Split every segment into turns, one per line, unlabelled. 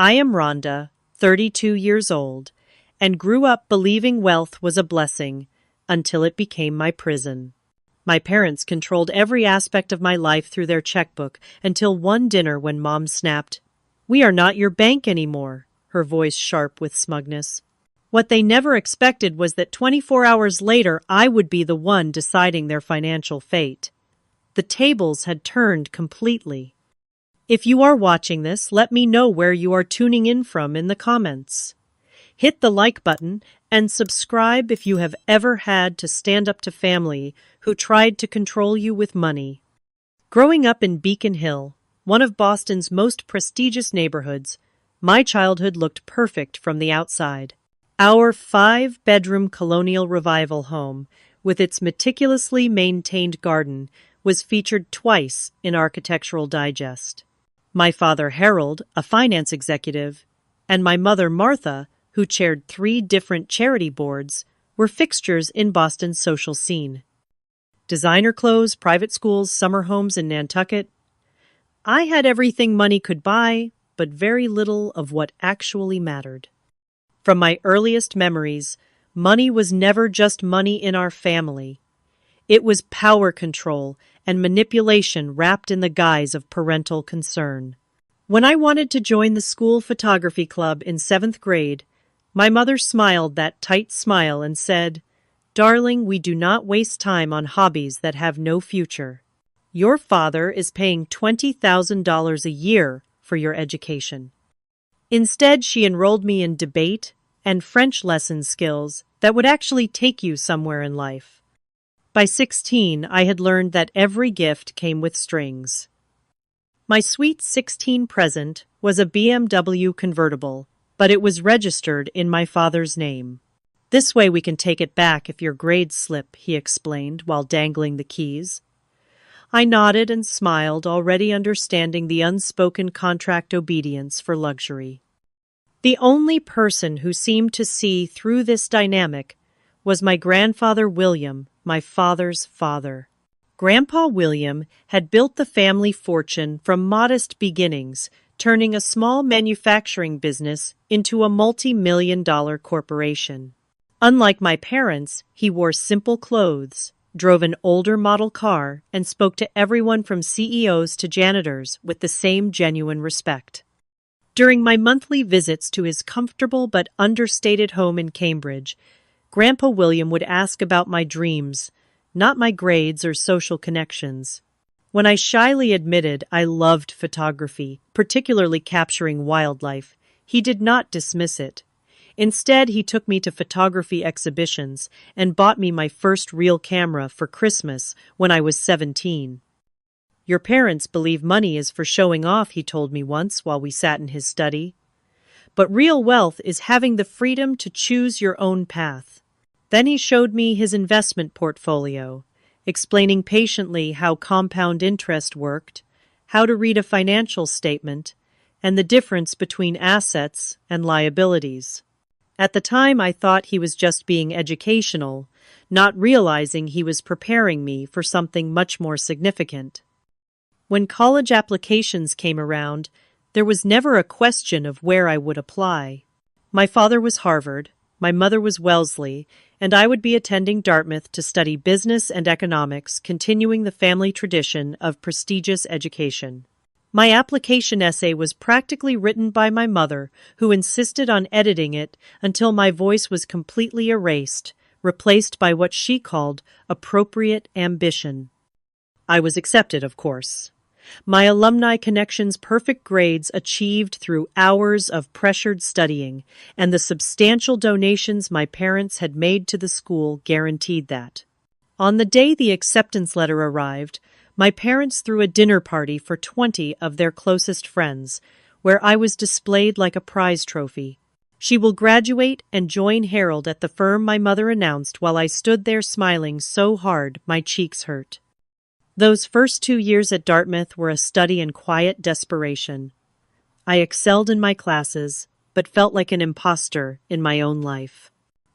I am Rhonda, 32 years old, and grew up believing wealth was a blessing until it became my prison. My parents controlled every aspect of my life through their checkbook until one dinner when Mom snapped, "We are not your bank anymore," her voice sharp with smugness. What they never expected was that 24 hours later I would be the one deciding their financial fate. The tables had turned completely. If you are watching this, let me know where you are tuning in from in the comments. Hit the like button and subscribe if you have ever had to stand up to family who tried to control you with money. Growing up in Beacon Hill, one of Boston's most prestigious neighborhoods, my childhood looked perfect from the outside. Our 5-bedroom colonial revival home, with its meticulously maintained garden, was featured twice in Architectural Digest. My father Harold, a finance executive, and my mother Martha, who chaired 3 different charity boards, were fixtures in Boston's social scene. Designer clothes, private schools, summer homes in Nantucket. I had everything money could buy, but very little of what actually mattered. From my earliest memories, money was never just money in our family. It was power control and manipulation wrapped in the guise of parental concern. When I wanted to join the school photography club in 7th grade, my mother smiled that tight smile and said, "Darling, we do not waste time on hobbies that have no future. Your father is paying $20,000 a year for your education." Instead, she enrolled me in debate and French lesson skills that would actually take you somewhere in life. By 16, I had learned that every gift came with strings. My sweet 16 present was a BMW convertible, but it was registered in my father's name. "This way we can take it back if your grades slip," he explained while dangling the keys. I nodded and smiled, already understanding the unspoken contract obedience for luxury. The only person who seemed to see through this dynamic was my grandfather William, my father's father. Grandpa William had built the family fortune from modest beginnings, turning a small manufacturing business into a multi-million-dollar corporation. Unlike my parents, he wore simple clothes, drove an older model car, and spoke to everyone from CEOs to janitors with the same genuine respect. During my monthly visits to his comfortable but understated home in Cambridge, Grandpa William would ask about my dreams, not my grades or social connections. When I shyly admitted I loved photography, particularly capturing wildlife, he did not dismiss it. Instead, he took me to photography exhibitions and bought me my first real camera for Christmas when I was 17. "Your parents believe money is for showing off," he told me once while we sat in his study. "But real wealth is having the freedom to choose your own path." Then he showed me his investment portfolio, explaining patiently how compound interest worked, how to read a financial statement, and the difference between assets and liabilities. At the time, I thought he was just being educational, not realizing he was preparing me for something much more significant. When college applications came around, there was never a question of where I would apply. My father was Harvard, my mother was Wellesley, and I would be attending Dartmouth to study business and economics, continuing the family tradition of prestigious education. My application essay was practically written by my mother, who insisted on editing it until my voice was completely erased, replaced by what she called appropriate ambition. I was accepted, of course. My alumni connections' perfect grades achieved through hours of pressured studying, and the substantial donations my parents had made to the school guaranteed that. On the day the acceptance letter arrived, my parents threw a dinner party for 20 of their closest friends, where I was displayed like a prize trophy. "She will graduate and join Harold at the firm," my mother announced while I stood there smiling so hard my cheeks hurt. Those first 2 years at Dartmouth were a study in quiet desperation. I excelled in my classes, but felt like an imposter in my own life.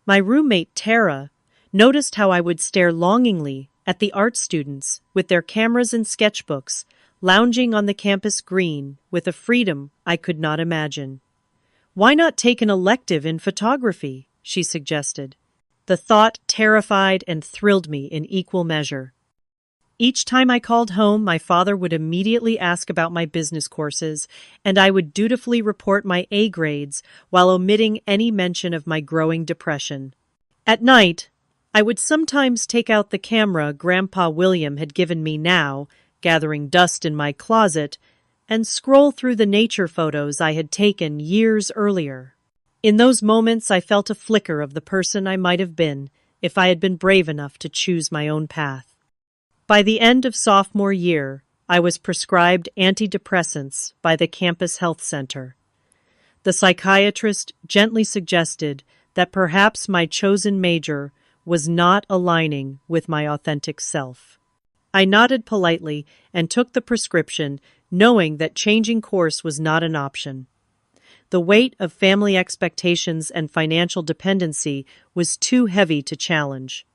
My roommate, Tara, noticed how I would stare longingly at the art students with their cameras and sketchbooks, lounging on the campus green with a freedom I could not imagine. Why not take an elective in photography? She suggested. The thought terrified and thrilled me in equal measure. Each time I called home, my father would immediately ask about my business courses, and I would dutifully report my A grades while omitting any mention of my growing depression. At night, I would sometimes take out the camera Grandpa William had given me now, gathering dust in my closet, and scroll through the nature photos I had taken years earlier. In those moments, I felt a flicker of the person I might have been if I had been brave enough to choose my own path. By the end of sophomore year, I was prescribed antidepressants by the campus health center. The psychiatrist gently suggested that perhaps my chosen major was not aligning with my authentic self. I nodded politely and took the prescription, knowing that changing course was not an option. The weight of family expectations and financial dependency was too heavy to challenge.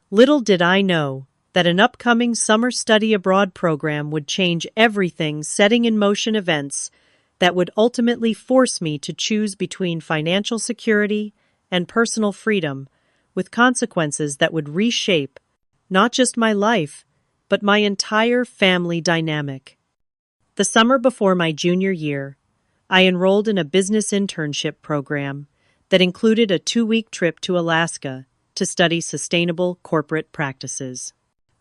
Little did I know that an upcoming summer study abroad program would change everything, setting in motion events that would ultimately force me to choose between financial security and personal freedom, with consequences that would reshape not just my life, but my entire family dynamic. The summer before my junior year, I enrolled in a business internship program that included a 2-week trip to Alaska to study sustainable corporate practices.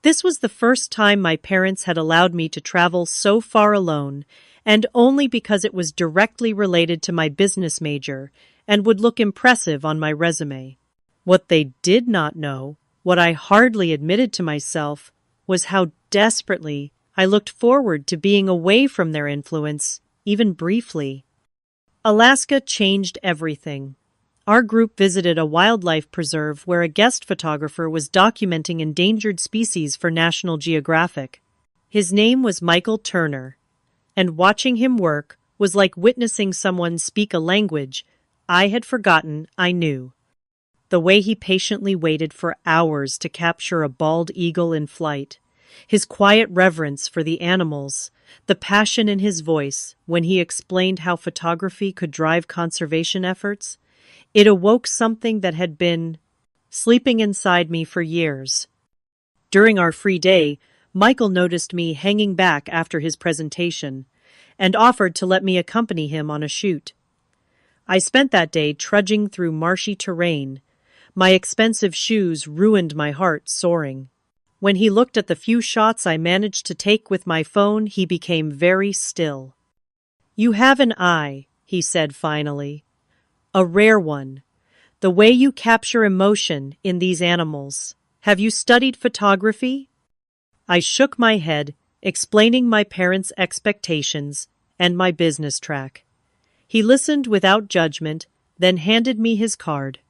This was the first time my parents had allowed me to travel so far alone, and only because it was directly related to my business major and would look impressive on my resume. What they did not know, what I hardly admitted to myself, was how desperately I looked forward to being away from their influence, even briefly. Alaska changed everything. Our group visited a wildlife preserve where a guest photographer was documenting endangered species for National Geographic. His name was Michael Turner, and watching him work was like witnessing someone speak a language I had forgotten I knew. The way he patiently waited for hours to capture a bald eagle in flight, his quiet reverence for the animals, the passion in his voice when he explained how photography could drive conservation efforts, it awoke something that had been sleeping inside me for years. During our free day, Michael noticed me hanging back after his presentation and offered to let me accompany him on a shoot. I spent that day trudging through marshy terrain. My expensive shoes ruined my heart soaring. When he looked at the few shots I managed to take with my phone, he became very still. "You have an eye," he said finally. "A rare one. The way you capture emotion in these animals. Have you studied photography?" I shook my head, explaining my parents' expectations and my business track. He listened without judgment, then handed me his card.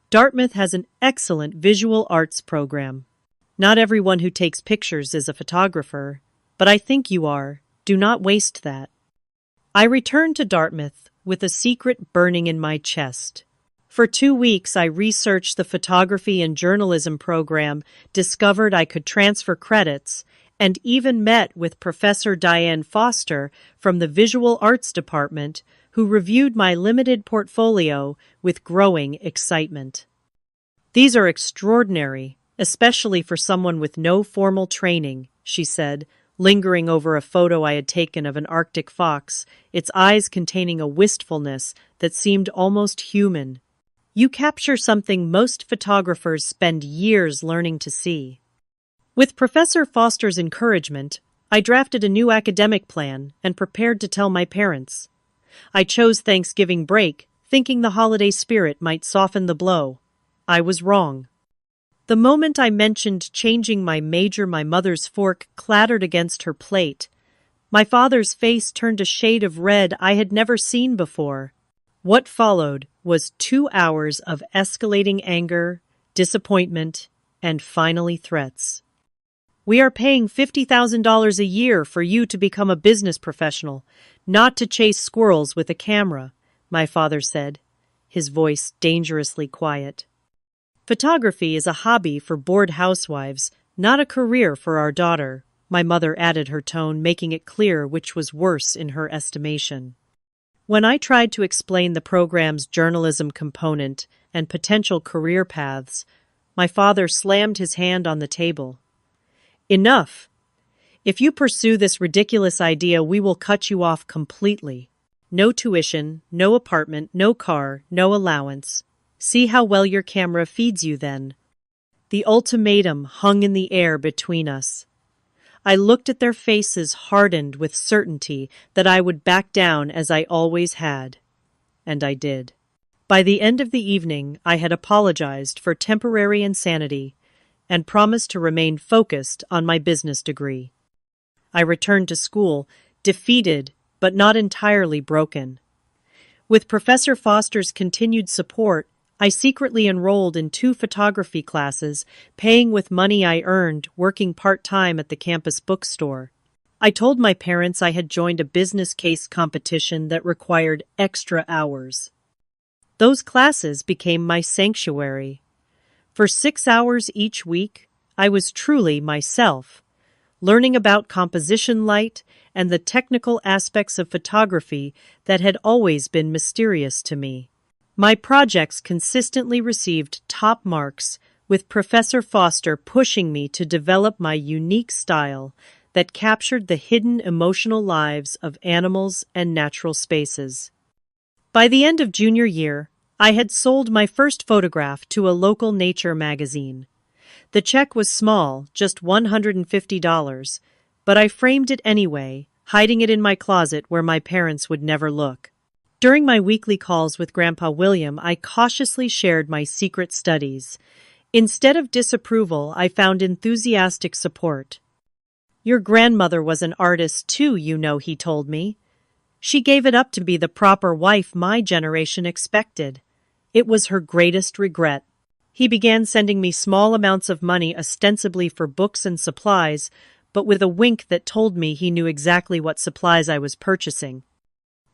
"Dartmouth has an excellent visual arts program. Not everyone who takes pictures is a photographer, but I think you are. Do not waste that." I returned to Dartmouth with a secret burning in my chest. For 2 weeks, I researched the photography and journalism program, discovered I could transfer credits, and even met with Professor Diane Foster from the Visual Arts Department, who reviewed my limited portfolio with growing excitement. "These are extraordinary, especially for someone with no formal training," she said, lingering over a photo I had taken of an Arctic fox, its eyes containing a wistfulness that seemed almost human. "You capture something most photographers spend years learning to see." With Professor Foster's encouragement, I drafted a new academic plan and prepared to tell my parents. I chose Thanksgiving break, thinking the holiday spirit might soften the blow. I was wrong. The moment I mentioned changing my major, my mother's fork clattered against her plate. My father's face turned a shade of red I had never seen before. What followed was 2 hours of escalating anger, disappointment, and finally threats. "We are paying $50,000 a year for you to become a business professional, not to chase squirrels with a camera," my father said, his voice dangerously quiet. "Photography is a hobby for bored housewives, not a career for our daughter," my mother added, her tone making it clear which was worse in her estimation. When I tried to explain the program's journalism component and potential career paths, my father slammed his hand on the table. Enough! If you pursue this ridiculous idea, we will cut you off completely. No tuition, no apartment, no car, no allowance. See how well your camera feeds you then. The ultimatum hung in the air between us. I looked at their faces, hardened with certainty that I would back down as I always had. And I did. By the end of the evening, I had apologized for temporary insanity and promised to remain focused on my business degree. I returned to school, defeated but not entirely broken. With Professor Foster's continued support, I secretly enrolled in 2 photography classes, paying with money I earned working part-time at the campus bookstore. I told my parents I had joined a business case competition that required extra hours. Those classes became my sanctuary. For 6 hours each week, I was truly myself, learning about composition, light, and the technical aspects of photography that had always been mysterious to me. My projects consistently received top marks, with Professor Foster pushing me to develop my unique style that captured the hidden emotional lives of animals and natural spaces. By the end of junior year, I had sold my first photograph to a local nature magazine. The check was small, just $150, but I framed it anyway, hiding it in my closet where my parents would never look. During my weekly calls with Grandpa William, I cautiously shared my secret studies. Instead of disapproval, I found enthusiastic support. "Your grandmother was an artist too, you know," he told me. "She gave it up to be the proper wife my generation expected. It was her greatest regret." He began sending me small amounts of money ostensibly for books and supplies, but with a wink that told me he knew exactly what supplies I was purchasing.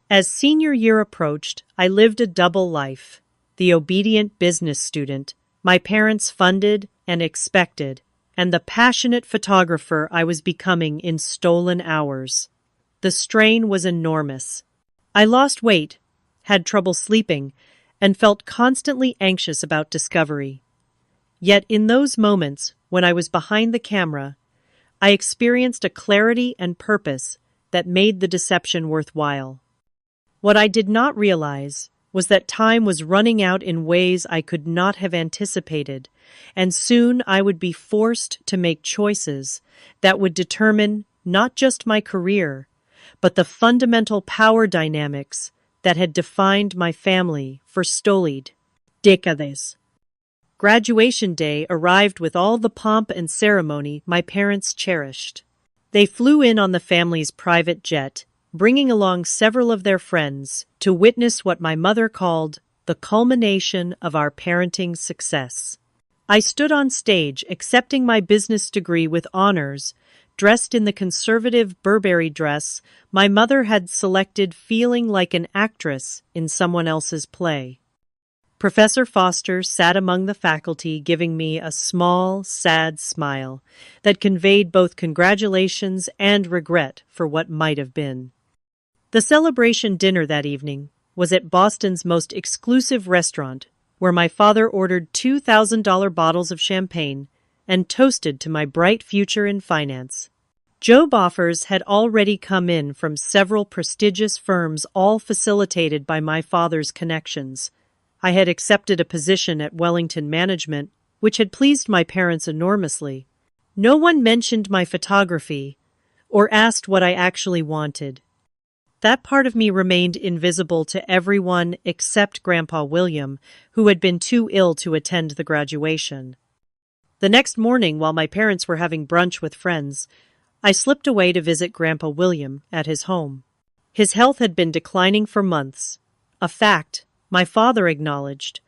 As senior year approached, I lived a double life. The obedient business student, my parents funded and expected, and the passionate photographer I was becoming in stolen hours. The strain was enormous. I lost weight, had trouble sleeping, and felt constantly anxious about discovery. Yet in those moments, when I was behind the camera, I experienced a clarity and purpose that made the deception worthwhile. What I did not realize was that time was running out in ways I could not have anticipated, and soon I would be forced to make choices that would determine not just my career, but the fundamental power dynamics that had defined my family for stolid decades. Graduation day arrived with all the pomp and ceremony my parents cherished. They flew in on the family's private jet, bringing along several of their friends to witness what my mother called the culmination of our parenting success. I stood on stage accepting my business degree with honors, dressed in the conservative Burberry dress my mother had selected, feeling like an actress in someone else's play. Professor Foster sat among the faculty, giving me a small, sad smile that conveyed both congratulations and regret for what might have been. The celebration dinner that evening was at Boston's most exclusive restaurant, where my father ordered $2,000 bottles of champagne and toasted to my bright future in finance. Job offers had already come in from several prestigious firms, all facilitated by my father's connections. I had accepted a position at Wellington Management, which had pleased my parents enormously. No one mentioned my photography or asked what I actually wanted. That part of me remained invisible to everyone except Grandpa William, who had been too ill to attend the graduation. The next morning, while my parents were having brunch with friends, I slipped away to visit Grandpa William at his home. His health had been declining for months, a fact my father acknowledged,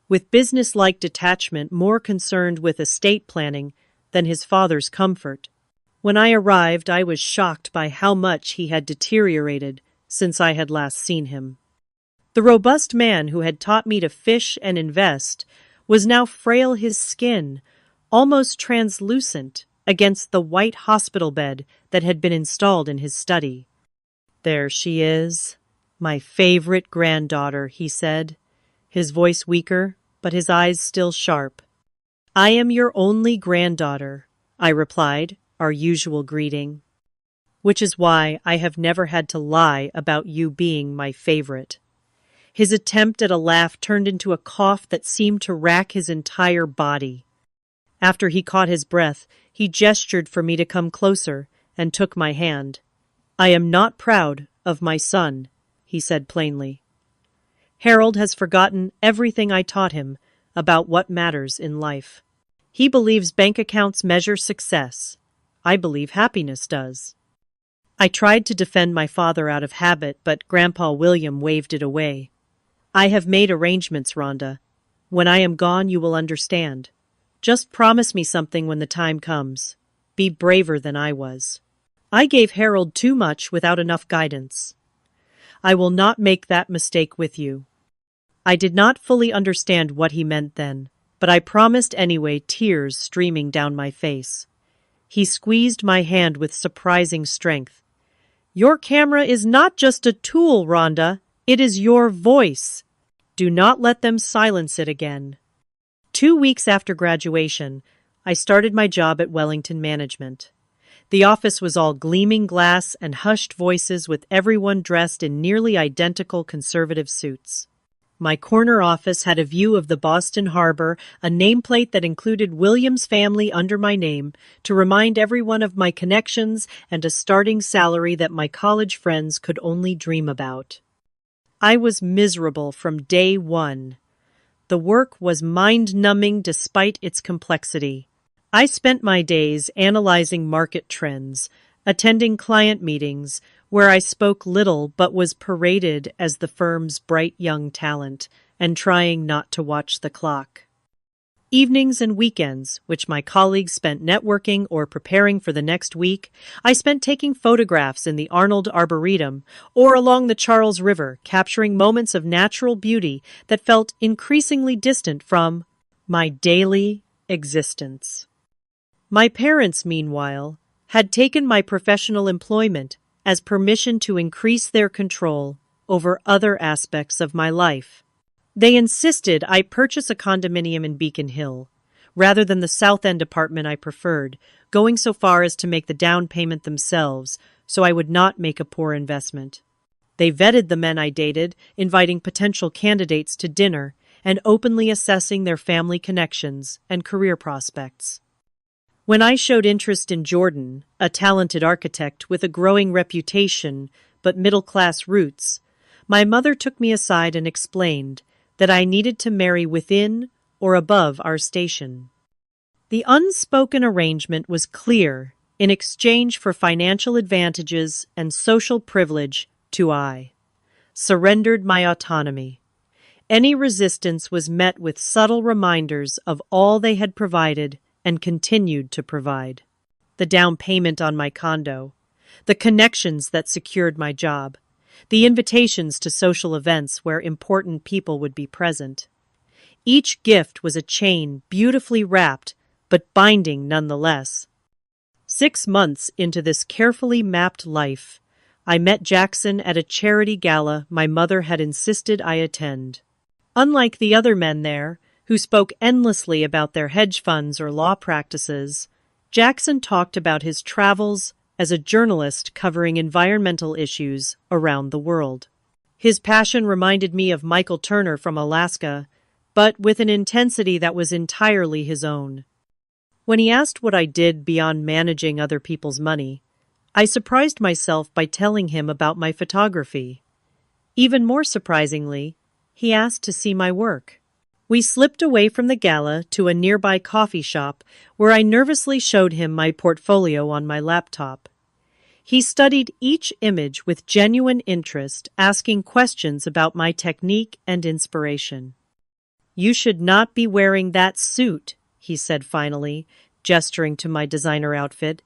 with business-like detachment, more concerned with estate planning than his father's comfort. When I arrived, I was shocked by how much he had deteriorated since I had last seen him. The robust man who had taught me to fish and invest was now frail, his skin almost translucent against the white hospital bed that had been installed in his study. "There she is," My favorite granddaughter, he said, his voice weaker, but his eyes still sharp. I am your only granddaughter, I replied, our usual greeting. Which is why I have never had to lie about you being my favorite. His attempt at a laugh turned into a cough that seemed to rack his entire body. After he caught his breath, he gestured for me to come closer and took my hand. I am not proud of my son, he said plainly. Harold has forgotten everything I taught him about what matters in life. He believes bank accounts measure success. I believe happiness does. I tried to defend my father out of habit, but Grandpa William waved it away. I have made arrangements, Rhonda. When I am gone, you will understand. Just promise me something when the time comes. Be braver than I was. I gave Harold too much without enough guidance. I will not make that mistake with you. I did not fully understand what he meant then, but I promised anyway, tears streaming down my face. He squeezed my hand with surprising strength. Your camera is not just a tool, Rhonda. It is your voice. Do not let them silence it again. 2 weeks after graduation, I started my job at Wellington Management. The office was all gleaming glass and hushed voices, with everyone dressed in nearly identical conservative suits. My corner office had a view of the Boston Harbor, a nameplate that included Williams family under my name, to remind everyone of my connections, and a starting salary that my college friends could only dream about. I was miserable from day one. The work was mind-numbing despite its complexity. I spent my days analyzing market trends, attending client meetings, where I spoke little but was paraded as the firm's bright young talent, and trying not to watch the clock. Evenings and weekends, which my colleagues spent networking or preparing for the next week, I spent taking photographs in the Arnold Arboretum or along the Charles River, capturing moments of natural beauty that felt increasingly distant from my daily existence. My parents, meanwhile, had taken my professional employment as permission to increase their control over other aspects of my life. They insisted I purchase a condominium in Beacon Hill, rather than the South End apartment I preferred, going so far as to make the down payment themselves, so I would not make a poor investment. They vetted the men I dated, inviting potential candidates to dinner and openly assessing their family connections and career prospects. When I showed interest in Jordan, a talented architect with a growing reputation but middle-class roots, my mother took me aside and explained that I needed to marry within or above our station. The unspoken arrangement was clear. In exchange for financial advantages and social privilege, I surrendered my autonomy. Any resistance was met with subtle reminders of all they had provided and continued to provide. The down payment on my condo, the connections that secured my job, the invitations to social events where important people would be present. Each gift was a chain beautifully wrapped, but binding nonetheless. 6 months into this carefully mapped life, I met Jackson at a charity gala my mother had insisted I attend. Unlike the other men there, who spoke endlessly about their hedge funds or law practices, Jackson talked about his travels as a journalist covering environmental issues around the world. His passion reminded me of Michael Turner from Alaska, but with an intensity that was entirely his own. When he asked what I did beyond managing other people's money, I surprised myself by telling him about my photography. Even more surprisingly, he asked to see my work. We slipped away from the gala to a nearby coffee shop where I nervously showed him my portfolio on my laptop. He studied each image with genuine interest, asking questions about my technique and inspiration. "You should not be wearing that suit," he said finally, gesturing to my designer outfit.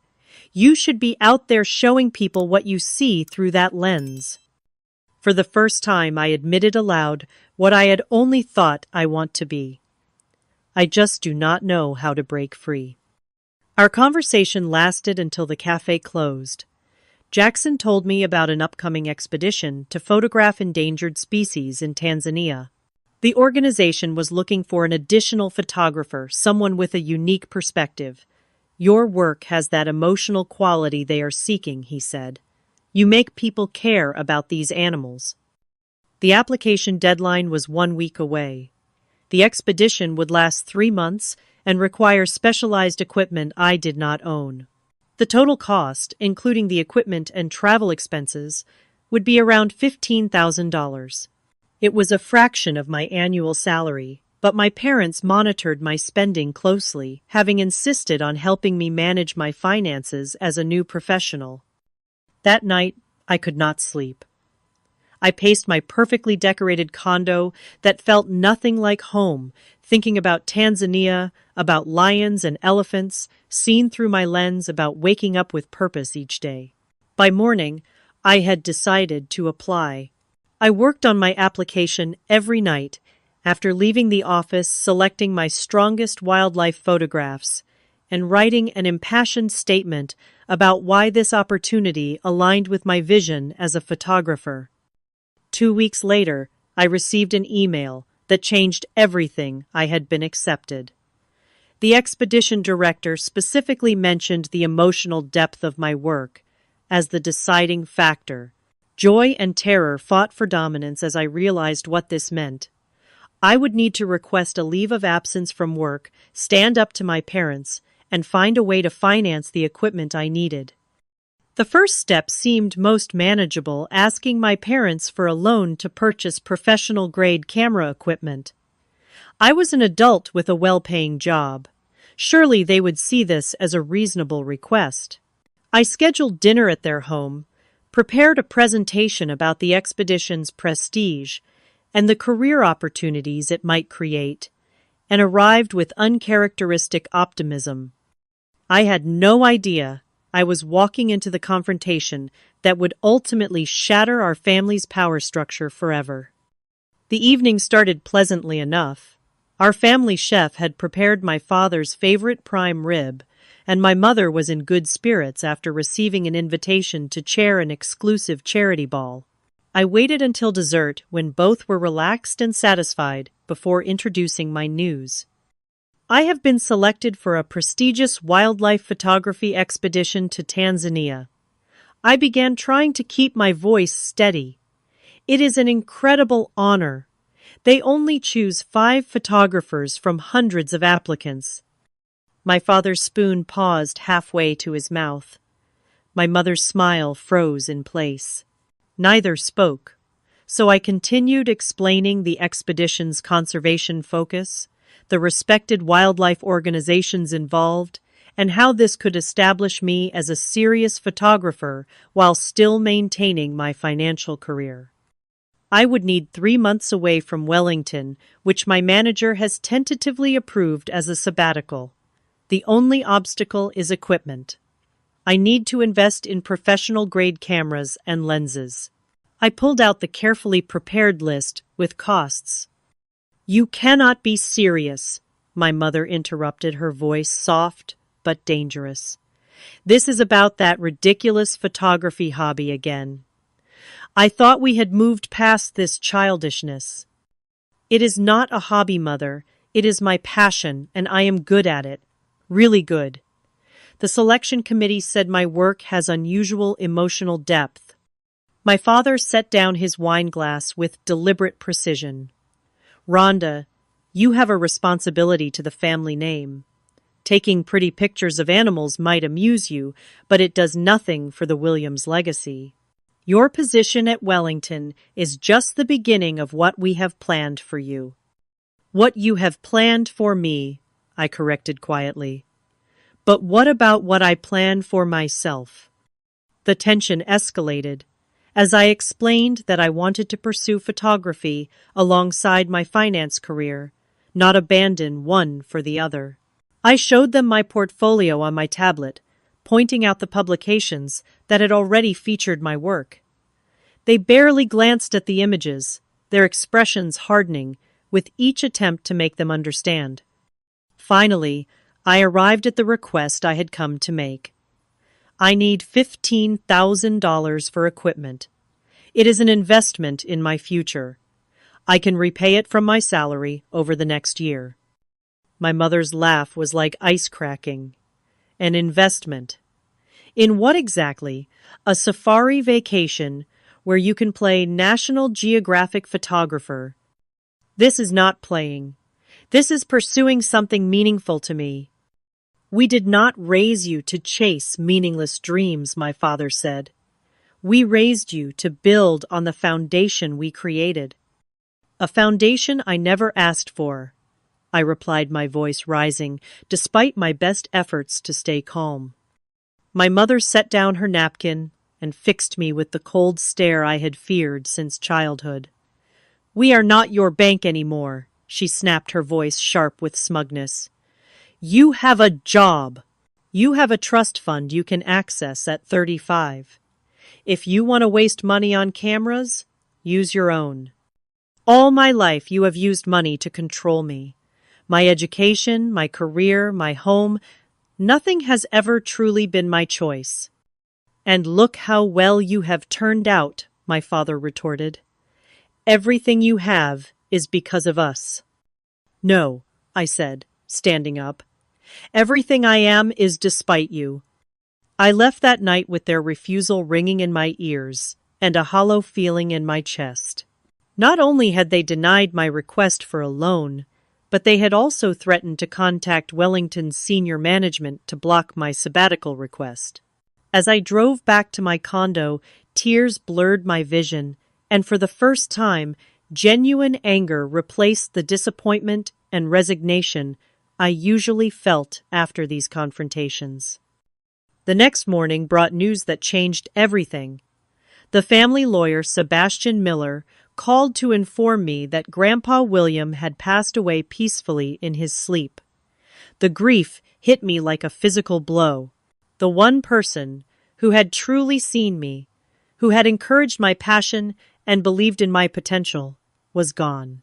"You should be out there showing people what you see through that lens." For the first time, I admitted aloud what I had only thought I want to be. I just do not know how to break free. Our conversation lasted until the cafe closed. Jackson told me about an upcoming expedition to photograph endangered species in Tanzania. The organization was looking for an additional photographer, someone with a unique perspective. Your work has that emotional quality they are seeking, he said. You make people care about these animals. The application deadline was 1 week away. The expedition would last 3 months and require specialized equipment I did not own. The total cost, including the equipment and travel expenses, would be around $15,000. It was a fraction of my annual salary, but my parents monitored my spending closely, having insisted on helping me manage my finances as a new professional. That night, I could not sleep. I paced my perfectly decorated condo that felt nothing like home, thinking about Tanzania, about lions and elephants, seen through my lens about waking up with purpose each day. By morning, I had decided to apply. I worked on my application every night, after leaving the office selecting my strongest wildlife photographs and writing an impassioned statement about why this opportunity aligned with my vision as a photographer. 2 weeks later, I received an email that changed everything. I had been accepted. The expedition director specifically mentioned the emotional depth of my work as the deciding factor. Joy and terror fought for dominance as I realized what this meant. I would need to request a leave of absence from work, stand up to my parents, and find a way to finance the equipment I needed. The first step seemed most manageable, asking my parents for a loan to purchase professional-grade camera equipment. I was an adult with a well-paying job. Surely they would see this as a reasonable request. I scheduled dinner at their home, prepared a presentation about the expedition's prestige and the career opportunities it might create, and arrived with uncharacteristic optimism. I had no idea I was walking into the confrontation that would ultimately shatter our family's power structure forever. The evening started pleasantly enough. Our family chef had prepared my father's favorite prime rib, and my mother was in good spirits after receiving an invitation to chair an exclusive charity ball. I waited until dessert when both were relaxed and satisfied before introducing my news. I have been selected for a prestigious wildlife photography expedition to Tanzania. I began trying to keep my voice steady. It is an incredible honor. They only choose 5 photographers from hundreds of applicants. My father's spoon paused halfway to his mouth. My mother's smile froze in place. Neither spoke, so I continued explaining the expedition's conservation focus, the respected wildlife organizations involved, and how this could establish me as a serious photographer while still maintaining my financial career. I would need 3 months away from Wellington, which my manager has tentatively approved as a sabbatical. The only obstacle is equipment. I need to invest in professional-grade cameras and lenses. I pulled out the carefully prepared list with costs. "You cannot be serious," my mother interrupted, her voice soft but dangerous. "This is about that ridiculous photography hobby again. I thought we had moved past this childishness." "It is not a hobby, Mother. It is my passion, and I am good at it. Really good." The selection committee said my work has unusual emotional depth. My father set down his wine glass with deliberate precision. "Rhonda, you have a responsibility to the family name. Taking pretty pictures of animals might amuse you, but it does nothing for the Williams legacy. Your position at Wellington is just the beginning of what we have planned for you." "What you have planned for me," I corrected quietly. "But what about what I plan for myself?" The tension escalated as I explained that I wanted to pursue photography alongside my finance career, not abandon one for the other. I showed them my portfolio on my tablet, pointing out the publications that had already featured my work. They barely glanced at the images, their expressions hardening with each attempt to make them understand. Finally, I arrived at the request I had come to make. I need $15,000 for equipment. It is an investment in my future. I can repay it from my salary over the next year. My mother's laugh was like ice cracking. An investment. In what exactly? A safari vacation where you can play National Geographic photographer. This is not playing. This is pursuing something meaningful to me. We did not raise you to chase meaningless dreams, my father said. We raised you to build on the foundation we created. A foundation I never asked for, I replied, my voice rising, despite my best efforts to stay calm. My mother set down her napkin and fixed me with the cold stare I had feared since childhood. We are not your bank anymore, she snapped, her voice sharp with smugness. You have a job. You have a trust fund you can access at 35. If you want to waste money on cameras, use your own. All my life you have used money to control me. My education, my career, my home, nothing has ever truly been my choice. And look how well you have turned out, my father retorted. Everything you have is because of us. No, I said, standing up. Everything I am is despite you. I left that night with their refusal ringing in my ears and a hollow feeling in my chest. Not only had they denied my request for a loan, but they had also threatened to contact Wellington's senior management to block my sabbatical request. As I drove back to my condo, tears blurred my vision, and for the first time, genuine anger replaced the disappointment and resignation I usually felt after these confrontations. The next morning brought news that changed everything. The family lawyer, Sebastian Miller, called to inform me that Grandpa William had passed away peacefully in his sleep. The grief hit me like a physical blow. The one person who had truly seen me, who had encouraged my passion and believed in my potential, was gone.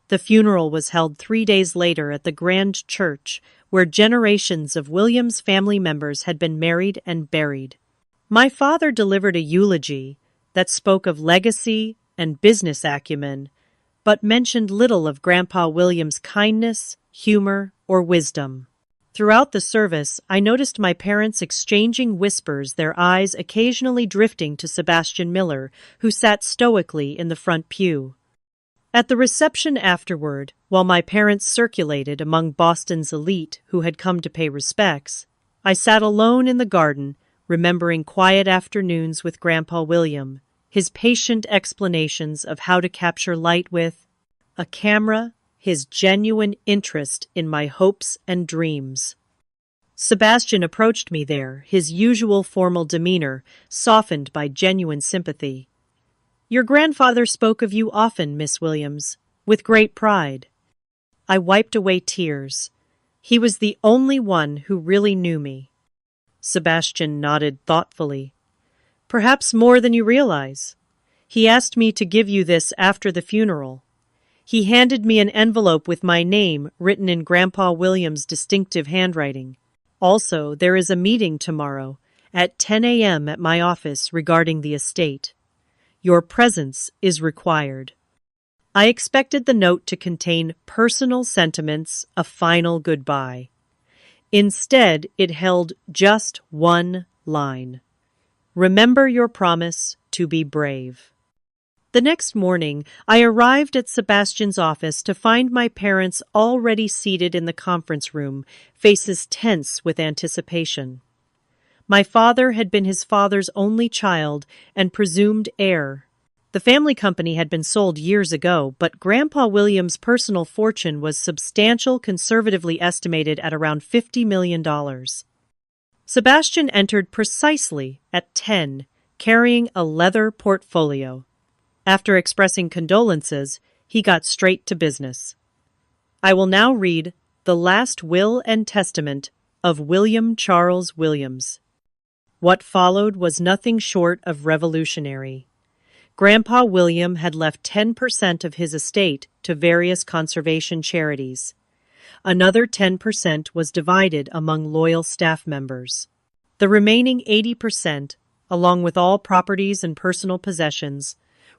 The funeral was held 3 days later at the Grand Church, where generations of William's family members had been married and buried. My father delivered a eulogy that spoke of legacy and business acumen, but mentioned little of Grandpa William's kindness, humor, or wisdom. Throughout the service, I noticed my parents exchanging whispers, their eyes occasionally drifting to Sebastian Miller, who sat stoically in the front pew. At the reception afterward, while my parents circulated among Boston's elite who had come to pay respects, I sat alone in the garden, remembering quiet afternoons with Grandpa William, his patient explanations of how to capture light with a camera, his genuine interest in my hopes and dreams. Sebastian approached me there, his usual formal demeanor softened by genuine sympathy. Your grandfather spoke of you often, Miss Williams, with great pride. I wiped away tears. He was the only one who really knew me. Sebastian nodded thoughtfully. Perhaps more than you realize. He asked me to give you this after the funeral. He handed me an envelope with my name written in Grandpa William's distinctive handwriting. Also, there is a meeting tomorrow at 10 a.m. at my office regarding the estate. Your presence is required. I expected the note to contain personal sentiments, a final goodbye. Instead, it held just one line. Remember your promise to be brave. The next morning, I arrived at Sebastian's office to find my parents already seated in the conference room, faces tense with anticipation. My father had been his father's only child and presumed heir. The family company had been sold years ago, but Grandpa William's personal fortune was substantial, conservatively estimated at around $50 million. Sebastian entered precisely at 10, carrying a leather portfolio. After expressing condolences, he got straight to business. I will now read the last will and testament of William Charles Williams. What followed was nothing short of revolutionary. Grandpa William had left 10% of his estate to various conservation charities. Another 10% was divided among loyal staff members. The remaining 80%, along with all properties and personal possessions,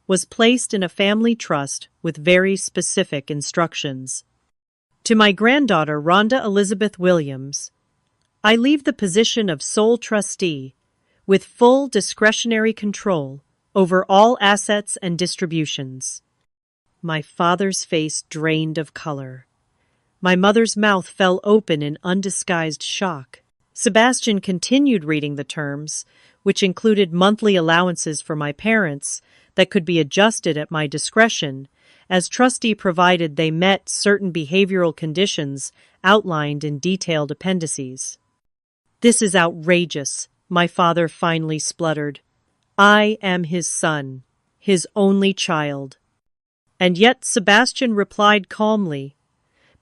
was placed in a family trust with very specific instructions. To my granddaughter, Rhonda Elizabeth Williams, I leave the position of sole trustee with full discretionary control over all assets and distributions. My father's face drained of color. My mother's mouth fell open in undisguised shock. Sebastian continued reading the terms, which included monthly allowances for my parents that could be adjusted at my discretion, as trustee provided they met certain behavioral conditions outlined in detailed appendices. "This is outrageous," my father finally spluttered. "I am his son, his only child." And yet Sebastian replied calmly,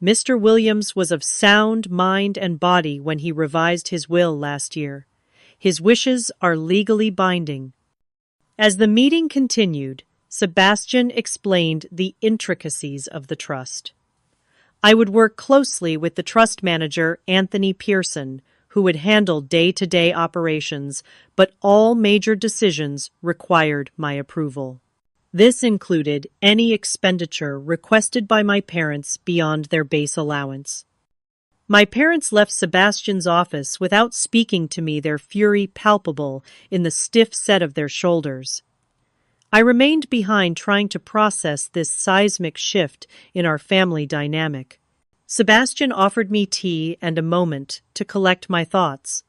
"Mr. Williams was of sound mind and body when he revised his will last year. His wishes are legally binding." As the meeting continued, Sebastian explained the intricacies of the trust. I would work closely with the trust manager, Anthony Pearson, who would handle day-to-day operations, but all major decisions required my approval. This included any expenditure requested by my parents beyond their base allowance. My parents left Sebastian's office without speaking to me, their fury palpable in the stiff set of their shoulders. I remained behind trying to process this seismic shift in our family dynamic. Sebastian offered me tea and a moment to collect my thoughts.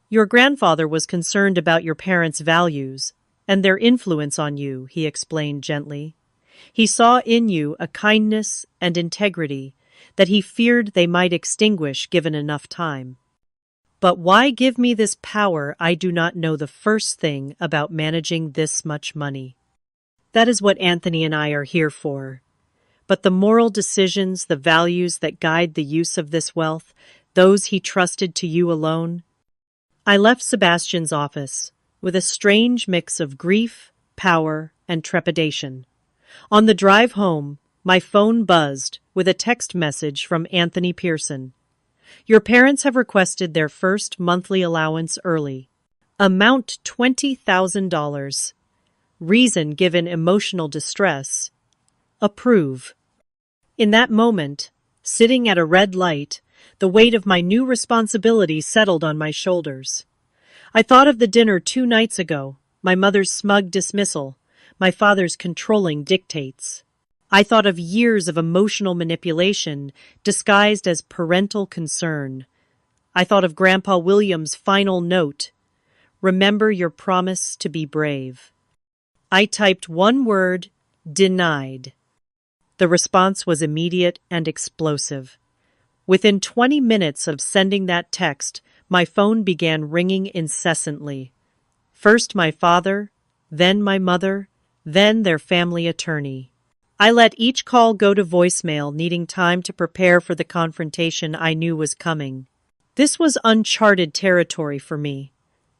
"Your grandfather was concerned about your parents' values and their influence on you," he explained gently. "He saw in you a kindness and integrity that he feared they might extinguish given enough time. But why give me this power? I do not know the first thing about managing this much money. That is what Anthony and I are here for. But the moral decisions, the values that guide the use of this wealth, those he trusted to you alone." I left Sebastian's office with a strange mix of grief, power, and trepidation. On the drive home, my phone buzzed with a text message from Anthony Pearson. "Your parents have requested their first monthly allowance early. Amount $20,000. Reason given emotional distress. Approve." In that moment, sitting at a red light, the weight of my new responsibility settled on my shoulders. I thought of the dinner 2 nights ago, my mother's smug dismissal, my father's controlling dictates. I thought of years of emotional manipulation disguised as parental concern. I thought of Grandpa William's final note, "Remember your promise to be brave." I typed one word, "denied." The response was immediate and explosive. Within 20 minutes of sending that text, my phone began ringing incessantly. First my father, then my mother, then their family attorney. I let each call go to voicemail, needing time to prepare for the confrontation I knew was coming. This was uncharted territory for me,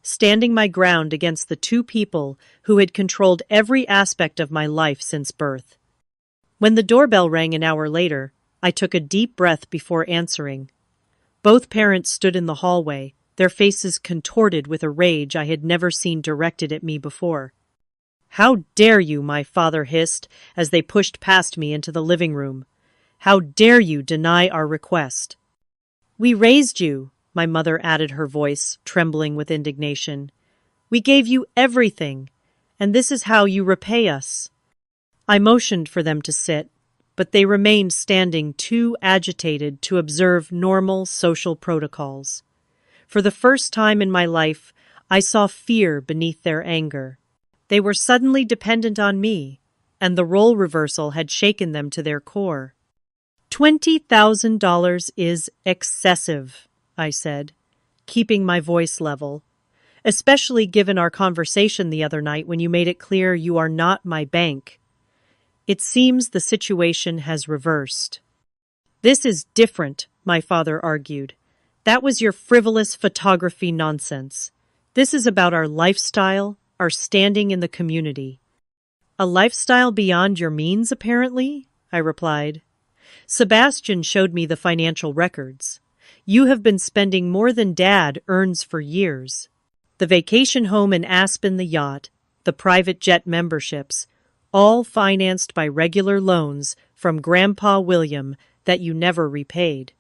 standing my ground against the 2 people who had controlled every aspect of my life since birth. When the doorbell rang an hour later, I took a deep breath before answering. Both parents stood in the hallway, their faces contorted with a rage I had never seen directed at me before. "How dare you?" my father hissed as they pushed past me into the living room. "How dare you deny our request?" "We raised you," my mother added, her voice trembling with indignation. "We gave you everything, and this is how you repay us." I motioned for them to sit, but they remained standing, too agitated to observe normal social protocols. For the first time in my life, I saw fear beneath their anger. They were suddenly dependent on me, and the role reversal had shaken them to their core. $20,000 is excessive, I said, keeping my voice level, especially given our conversation the other night when you made it clear you are not my bank. It seems the situation has reversed. "This is different," my father argued. "That was your frivolous photography nonsense. This is about our lifestyle, our standing in the community." "A lifestyle beyond your means, apparently," I replied. Sebastian showed me the financial records. You have been spending more than Dad earns for years. The vacation home in Aspen, the yacht, the private jet memberships, all financed by regular loans from Grandpa William that you never repaid.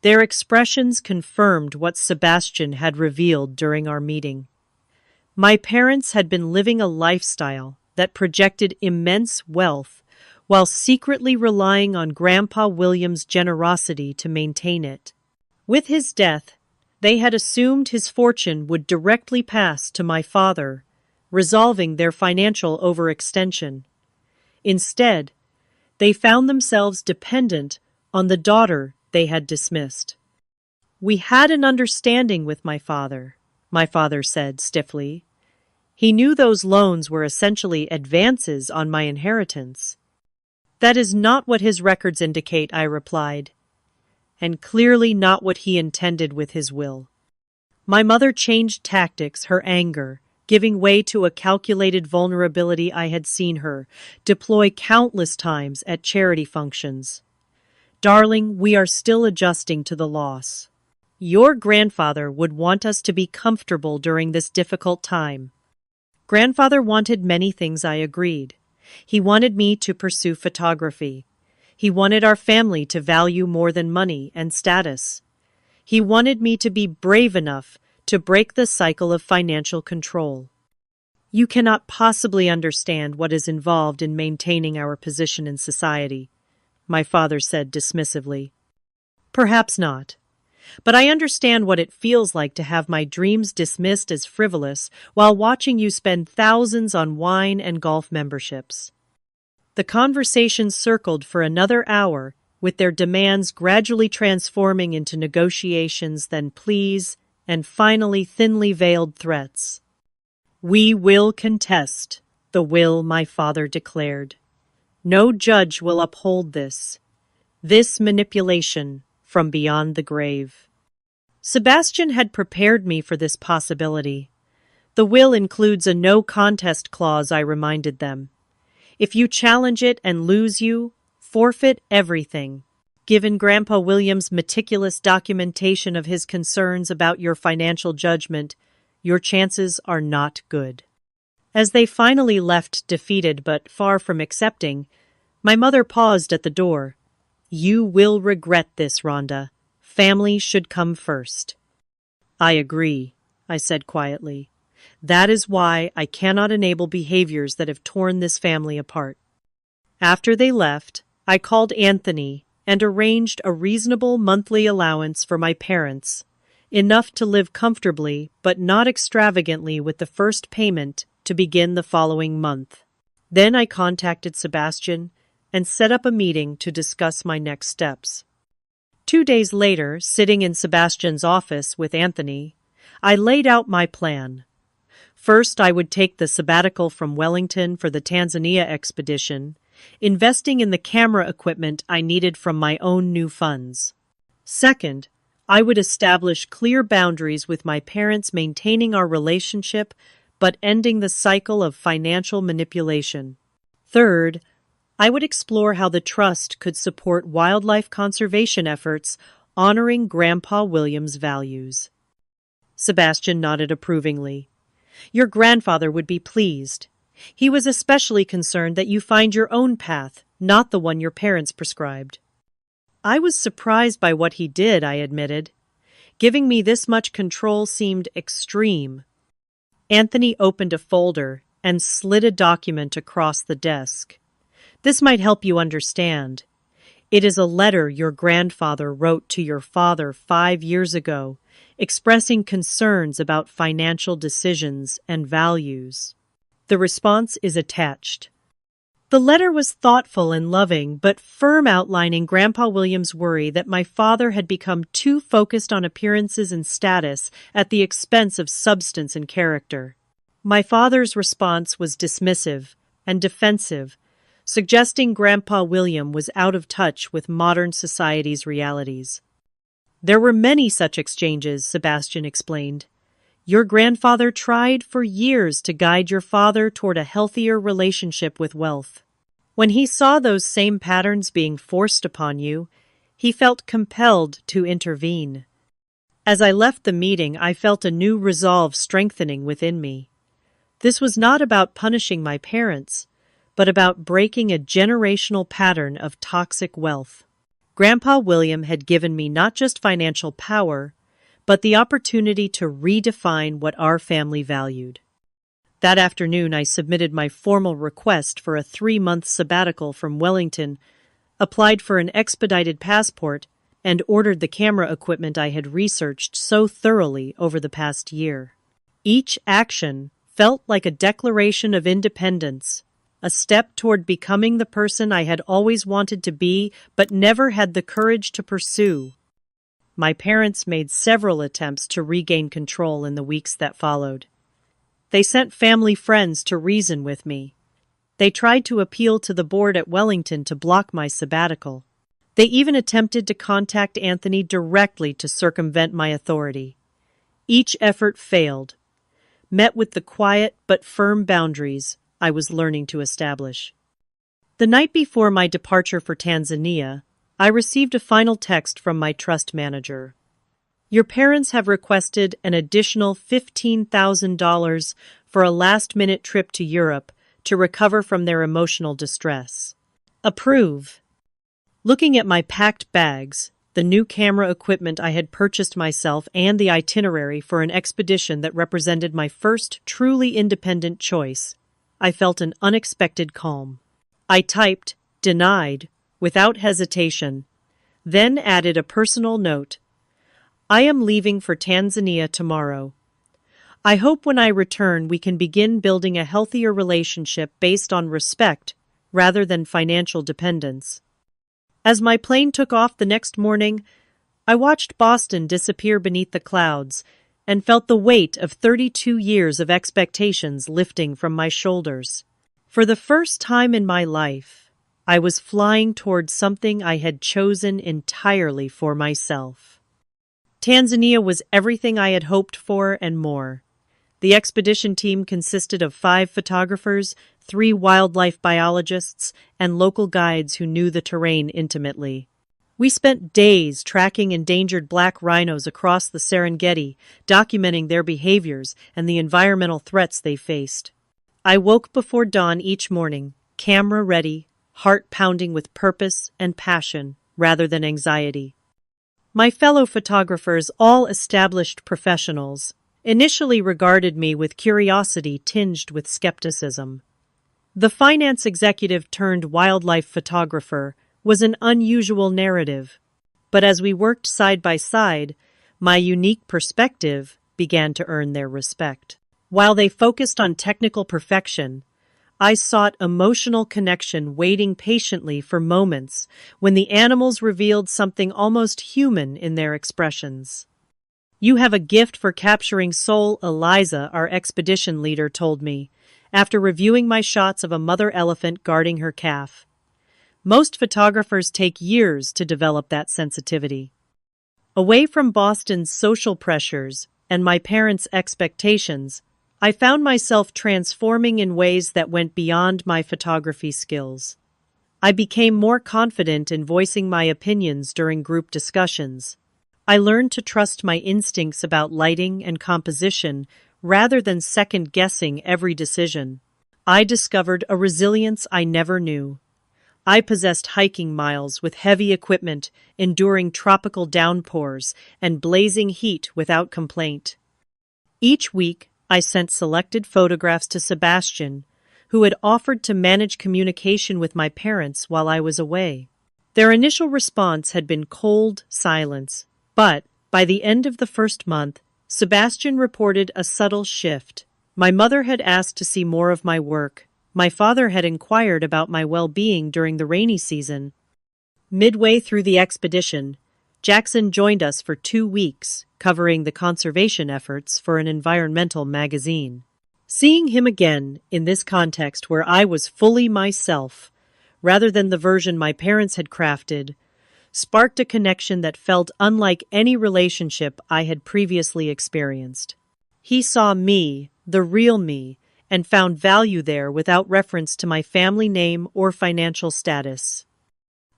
Their expressions confirmed what Sebastian had revealed during our meeting. My parents had been living a lifestyle that projected immense wealth while secretly relying on Grandpa William's generosity to maintain it. With his death, they had assumed his fortune would directly pass to my father, resolving their financial overextension. Instead, they found themselves dependent on the daughter they had dismissed. "We had an understanding with my father said stiffly. "He knew those loans were essentially advances on my inheritance." "That is not what his records indicate," I replied, "and clearly not what he intended with his will." My mother changed tactics, her anger giving way to a calculated vulnerability I had seen her deploy countless times at charity functions. "Darling, we are still adjusting to the loss. Your grandfather would want us to be comfortable during this difficult time." Grandfather wanted many things, I agreed. He wanted me to pursue photography. He wanted our family to value more than money and status. He wanted me to be brave enough to break the cycle of financial control. "You cannot possibly understand what is involved in maintaining our position in society," my father said dismissively. "Perhaps not. But I understand what it feels like to have my dreams dismissed as frivolous while watching you spend thousands on wine and golf memberships." The conversation circled for another hour, with their demands gradually transforming into negotiations, then pleas, and finally thinly veiled threats. "We will contest the will," my father declared. "No judge will uphold this. This manipulation from beyond the grave." Sebastian had prepared me for this possibility. "The will includes a no contest clause," I reminded them. "If you challenge it and lose, you forfeit everything." Given Grandpa William's meticulous documentation of his concerns about your financial judgment, your chances are not good. As they finally left defeated but far from accepting, my mother paused at the door. "You will regret this, Rhonda. Family should come first." "I agree," I said quietly. "That is why I cannot enable behaviors that have torn this family apart." After they left, I called Anthony and arranged a reasonable monthly allowance for my parents, enough to live comfortably but not extravagantly, with the first payment to begin the following month. Then I contacted Sebastian and set up a meeting to discuss my next steps. 2 days later, sitting in Sebastian's office with Anthony, I laid out my plan. First, I would take the sabbatical from Wellington for the Tanzania expedition, investing in the camera equipment I needed from my own new funds. Second, I would establish clear boundaries with my parents, maintaining our relationship but ending the cycle of financial manipulation. Third, I would explore how the trust could support wildlife conservation efforts, honoring Grandpa William's values. Sebastian nodded approvingly. "Your grandfather would be pleased. He was especially concerned that you find your own path, not the one your parents prescribed." I was surprised by what he did, I admitted. Giving me this much control seemed extreme. Anthony opened a folder and slid a document across the desk. "This might help you understand. It is a letter your grandfather wrote to your father 5 years ago, expressing concerns about financial decisions and values. The response is attached." The letter was thoughtful and loving, but firm, outlining Grandpa William's worry that my father had become too focused on appearances and status at the expense of substance and character. My father's response was dismissive and defensive, suggesting Grandpa William was out of touch with modern society's realities. "There were many such exchanges," Sebastian explained. "Your grandfather tried for years to guide your father toward a healthier relationship with wealth. When he saw those same patterns being forced upon you, He felt compelled to intervene. As I left the meeting, I felt a new resolve strengthening within me. This was not about punishing my parents, but about breaking a generational pattern of toxic wealth. Grandpa William had given me not just financial power, but the opportunity to redefine what our family valued. That afternoon, I submitted my formal request for a 3-month sabbatical from Wellington, applied for an expedited passport, and ordered the camera equipment I had researched so thoroughly over the past year. Each action felt like a declaration of independence, a step toward becoming the person I had always wanted to be but never had the courage to pursue. My parents made several attempts to regain control in the weeks that followed. They sent family friends to reason with me. They tried to appeal to the board at Wellington to block my sabbatical. They even attempted to contact Anthony directly to circumvent my authority. Each effort failed, met with the quiet but firm boundaries I was learning to establish. The night before my departure for Tanzania, I received a final text from my trust manager. Your parents have requested an additional $15,000 for a last-minute trip to Europe to recover from their emotional distress. Approve. Looking at my packed bags, the new camera equipment I had purchased myself, and the itinerary for an expedition that represented my first truly independent choice, I felt an unexpected calm. I typed, denied, without hesitation, then added a personal note. I am leaving for Tanzania tomorrow. I hope when I return we can begin building a healthier relationship based on respect rather than financial dependence. As my plane took off the next morning, I watched Boston disappear beneath the clouds and felt the weight of 32 years of expectations lifting from my shoulders. For the first time in my life, I was flying towards something I had chosen entirely for myself. Tanzania was everything I had hoped for and more. The expedition team consisted of 5 photographers, 3 wildlife biologists, and local guides who knew the terrain intimately. We spent days tracking endangered black rhinos across the Serengeti, documenting their behaviors and the environmental threats they faced. I woke before dawn each morning, camera ready, heart pounding with purpose and passion rather than anxiety. My fellow photographers, all established professionals, initially regarded me with curiosity tinged with skepticism. The finance executive turned wildlife photographer was an unusual narrative, but as we worked side by side, my unique perspective began to earn their respect. While they focused on technical perfection, I sought emotional connection, waiting patiently for moments when the animals revealed something almost human in their expressions. You have a gift for capturing soul, Eliza, our expedition leader told me, after reviewing my shots of a mother elephant guarding her calf. Most photographers take years to develop that sensitivity. Away from Boston's social pressures and my parents' expectations, I found myself transforming in ways that went beyond my photography skills. I became more confident in voicing my opinions during group discussions. I learned to trust my instincts about lighting and composition rather than second-guessing every decision. I discovered a resilience I never knew. I possessed hiking miles with heavy equipment, enduring tropical downpours and blazing heat without complaint. Each week, I sent selected photographs to Sebastian, who had offered to manage communication with my parents while I was away. Their initial response had been cold silence, but by the end of the first month, Sebastian reported a subtle shift. My mother had asked to see more of my work. My father had inquired about my well-being during the rainy season. Midway through the expedition, Jackson joined us for 2 weeks, covering the conservation efforts for an environmental magazine. Seeing him again in this context where I was fully myself, rather than the version my parents had crafted, sparked a connection that felt unlike any relationship I had previously experienced. He saw me, the real me, and found value there without reference to my family name or financial status.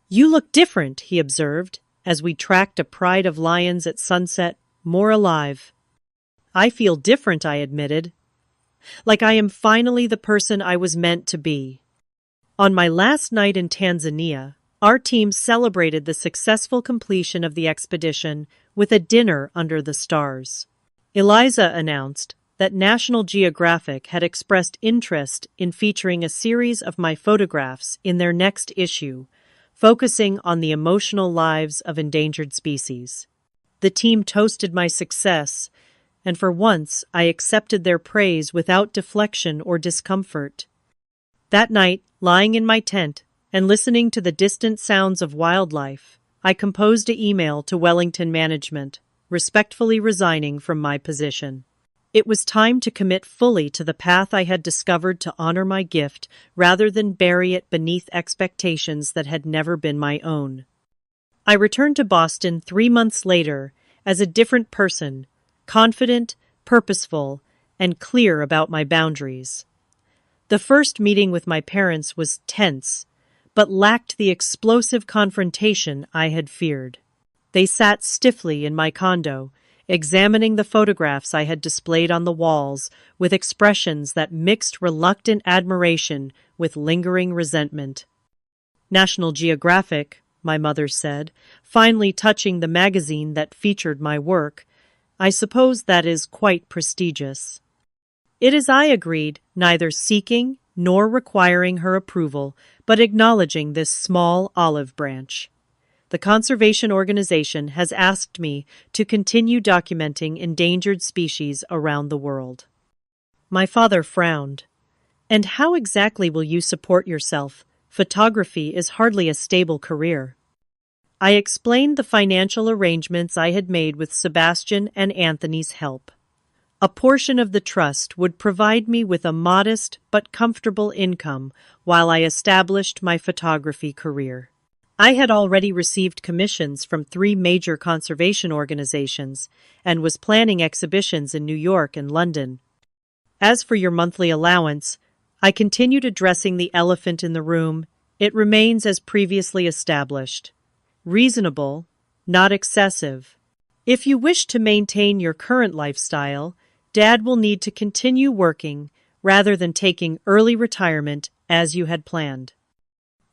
"You look different," he observed, as we tracked a pride of lions at sunset, more alive. I feel different, I admitted. Like I am finally the person I was meant to be. On my last night in Tanzania, our team celebrated the successful completion of the expedition with a dinner under the stars. Eliza announced that National Geographic had expressed interest in featuring a series of my photographs in their next issue, focusing on the emotional lives of endangered species. The team toasted my success, and for once I accepted their praise without deflection or discomfort. That night, lying in my tent and listening to the distant sounds of wildlife, I composed an email to Wellington Management, respectfully resigning from my position. It was time to commit fully to the path I had discovered to honor my gift rather than bury it beneath expectations that had never been my own. I returned to Boston 3 months later as a different person, confident, purposeful, and clear about my boundaries. The first meeting with my parents was tense, but lacked the explosive confrontation I had feared. They sat stiffly in my condo, examining the photographs I had displayed on the walls with expressions that mixed reluctant admiration with lingering resentment. National Geographic, my mother said, finally touching the magazine that featured my work. I suppose that is quite prestigious. It is, I agreed, neither seeking nor requiring her approval, but acknowledging this small olive branch. The conservation organization has asked me to continue documenting endangered species around the world. My father frowned. And how exactly will you support yourself? Photography is hardly a stable career. I explained the financial arrangements I had made with Sebastian and Anthony's help. A portion of the trust would provide me with a modest but comfortable income while I established my photography career. I had already received commissions from 3 major conservation organizations and was planning exhibitions in New York and London. As for your monthly allowance, I continued addressing the elephant in the room. It remains as previously established. Reasonable, not excessive. If you wish to maintain your current lifestyle, Dad will need to continue working rather than taking early retirement as you had planned.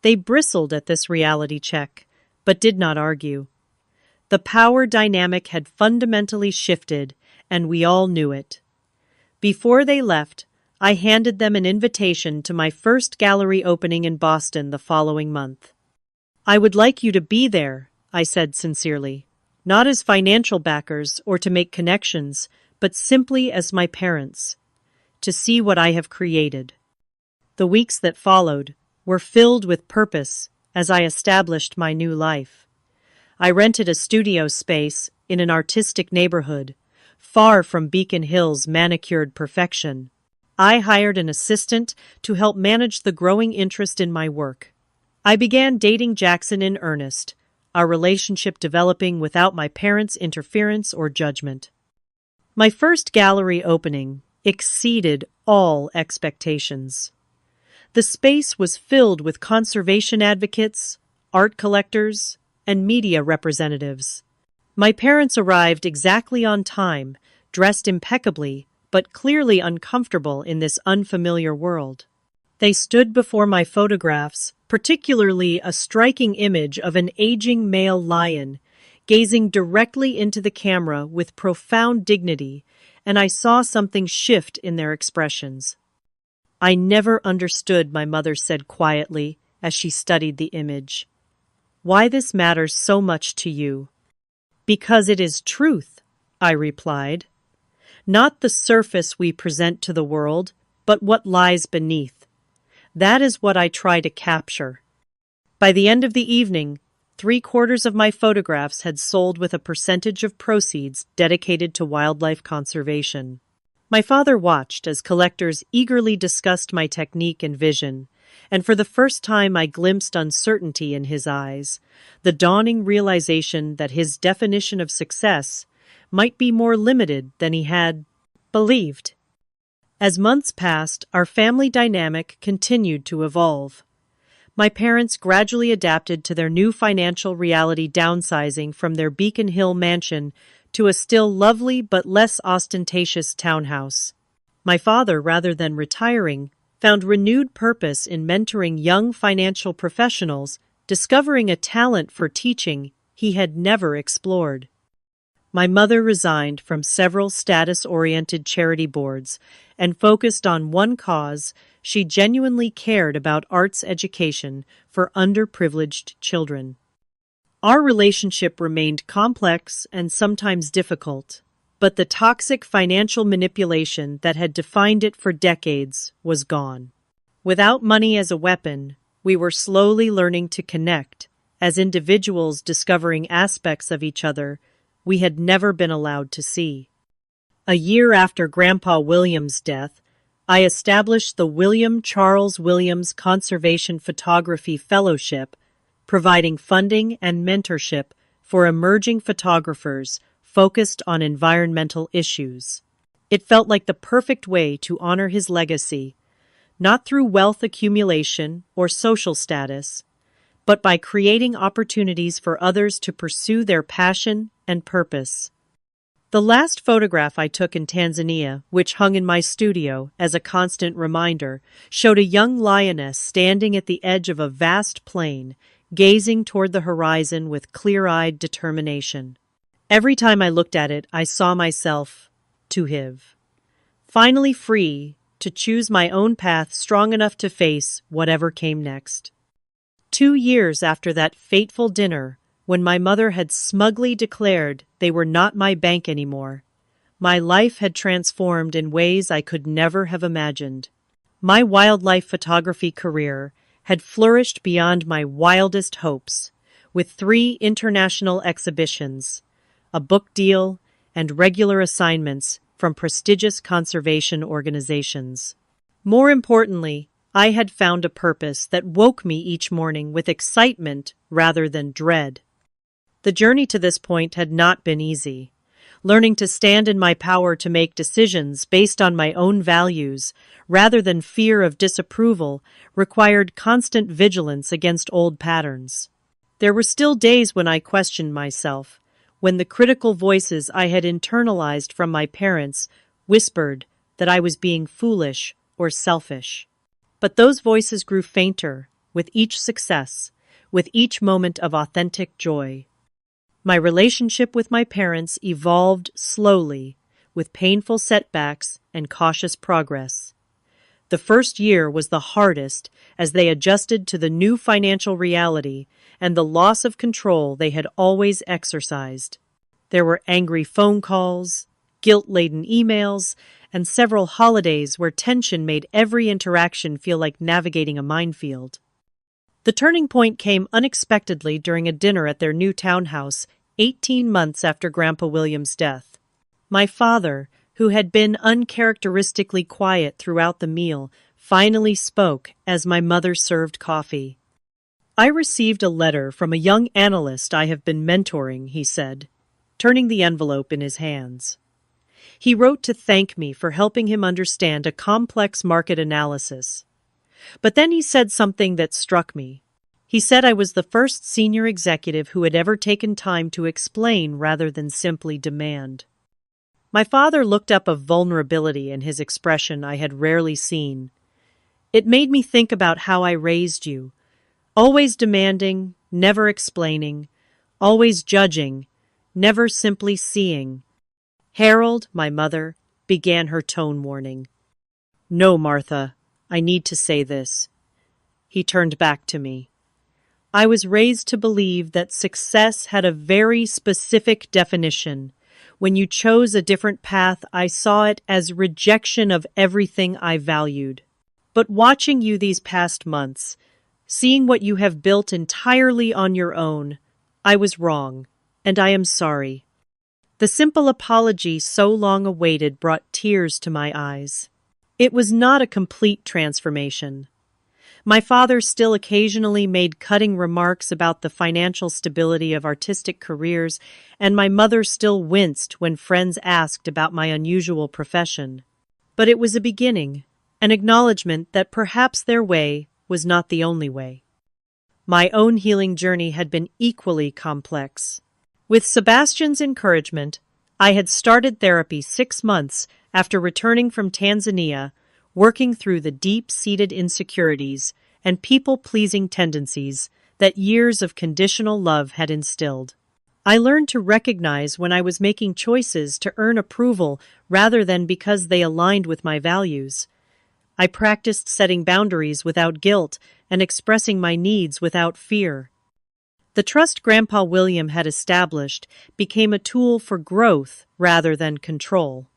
They bristled at this reality check, but did not argue. The power dynamic had fundamentally shifted, and we all knew it. Before they left, I handed them an invitation to my first gallery opening in Boston the following month. I would like you to be there, I said sincerely, not as financial backers or to make connections, but simply as my parents, to see what I have created. The weeks that followed were filled with purpose as I established my new life. I rented a studio space in an artistic neighborhood, far from Beacon Hill's manicured perfection. I hired an assistant to help manage the growing interest in my work. I began dating Jackson in earnest, our relationship developing without my parents' interference or judgment. My first gallery opening exceeded all expectations. The space was filled with conservation advocates, art collectors, and media representatives. My parents arrived exactly on time, dressed impeccably, but clearly uncomfortable in this unfamiliar world. They stood before my photographs, particularly a striking image of an aging male lion, gazing directly into the camera with profound dignity, and I saw something shift in their expressions. I never understood, my mother said quietly as she studied the image. Why this matters so much to you? Because it is truth, I replied. Not the surface we present to the world, but what lies beneath. That is what I try to capture. By the end of the evening, 3/4 of my photographs had sold with a percentage of proceeds dedicated to wildlife conservation. My father watched as collectors eagerly discussed my technique and vision, and for the first time I glimpsed uncertainty in his eyes, the dawning realization that his definition of success might be more limited than he had believed. As months passed, our family dynamic continued to evolve. My parents gradually adapted to their new financial reality, downsizing from their Beacon Hill mansion to a still lovely but less ostentatious townhouse. My father, rather than retiring, found renewed purpose in mentoring young financial professionals, discovering a talent for teaching he had never explored. My mother resigned from several status-oriented charity boards and focused on one cause. She genuinely cared about arts education for underprivileged children. Our relationship remained complex and sometimes difficult, but the toxic financial manipulation that had defined it for decades was gone. Without money as a weapon, we were slowly learning to connect, as individuals discovering aspects of each other we had never been allowed to see. A year after Grandpa Williams' death, I established the William Charles Williams Conservation Photography Fellowship, providing funding and mentorship for emerging photographers focused on environmental issues. It felt like the perfect way to honor his legacy, not through wealth accumulation or social status, but by creating opportunities for others to pursue their passion and purpose. The last photograph I took in Tanzania, which hung in my studio as a constant reminder, showed a young lioness standing at the edge of a vast plain, gazing toward the horizon with clear-eyed determination. Every time I looked at it, I saw myself, finally free to choose my own path, strong enough to face whatever came next. 2 years after that fateful dinner, when my mother had smugly declared they were not my bank anymore, my life had transformed in ways I could never have imagined. My wildlife photography career had flourished beyond my wildest hopes, with 3 international exhibitions, a book deal, and regular assignments from prestigious conservation organizations. More importantly, I had found a purpose that woke me each morning with excitement rather than dread. The journey to this point had not been easy. Learning to stand in my power to make decisions based on my own values, rather than fear of disapproval, required constant vigilance against old patterns. There were still days when I questioned myself, when the critical voices I had internalized from my parents whispered that I was being foolish or selfish. But those voices grew fainter with each success, with each moment of authentic joy. My relationship with my parents evolved slowly, with painful setbacks and cautious progress. The first year was the hardest as they adjusted to the new financial reality and the loss of control they had always exercised. There were angry phone calls, guilt-laden emails, and several holidays where tension made every interaction feel like navigating a minefield. The turning point came unexpectedly during a dinner at their new townhouse 18 months after Grandpa Williams' death. My father, who had been uncharacteristically quiet throughout the meal, finally spoke as my mother served coffee. "I received a letter from a young analyst I have been mentoring," he said, turning the envelope in his hands. He wrote to thank me for helping him understand a complex market analysis. But then he said something that struck me. He said I was the first senior executive who had ever taken time to explain rather than simply demand. My father looked up a vulnerability in his expression I had rarely seen. "It made me think about how I raised you. Always demanding, never explaining. Always judging, never simply seeing." "Harold," my mother began her tone warning. "No, Martha, I need to say this." He turned back to me. "I was raised to believe that success had a very specific definition. When you chose a different path, I saw it as rejection of everything I valued. But watching you these past months, seeing what you have built entirely on your own, I was wrong, and I am sorry." The simple apology so long awaited brought tears to my eyes. It was not a complete transformation. My father still occasionally made cutting remarks about the financial stability of artistic careers, and my mother still winced when friends asked about my unusual profession. But it was a beginning, an acknowledgement that perhaps their way was not the only way. My own healing journey had been equally complex. With Sebastian's encouragement, I had started therapy 6 months after returning from Tanzania, working through the deep-seated insecurities and people-pleasing tendencies that years of conditional love had instilled. I learned to recognize when I was making choices to earn approval rather than because they aligned with my values. I practiced setting boundaries without guilt and expressing my needs without fear. The trust Grandpa William had established became a tool for growth rather than control.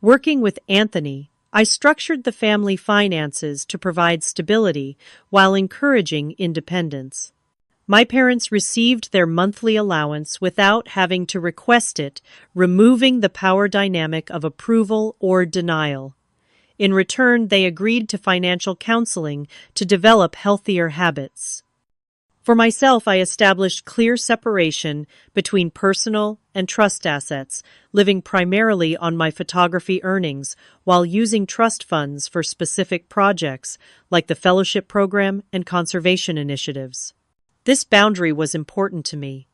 Working with Anthony, I structured the family finances to provide stability while encouraging independence. My parents received their monthly allowance without having to request it, removing the power dynamic of approval or denial. In return, they agreed to financial counseling to develop healthier habits. For myself, I established clear separation between personal and trust assets, living primarily on my photography earnings while using trust funds for specific projects like the fellowship program and conservation initiatives. This boundary was important to me.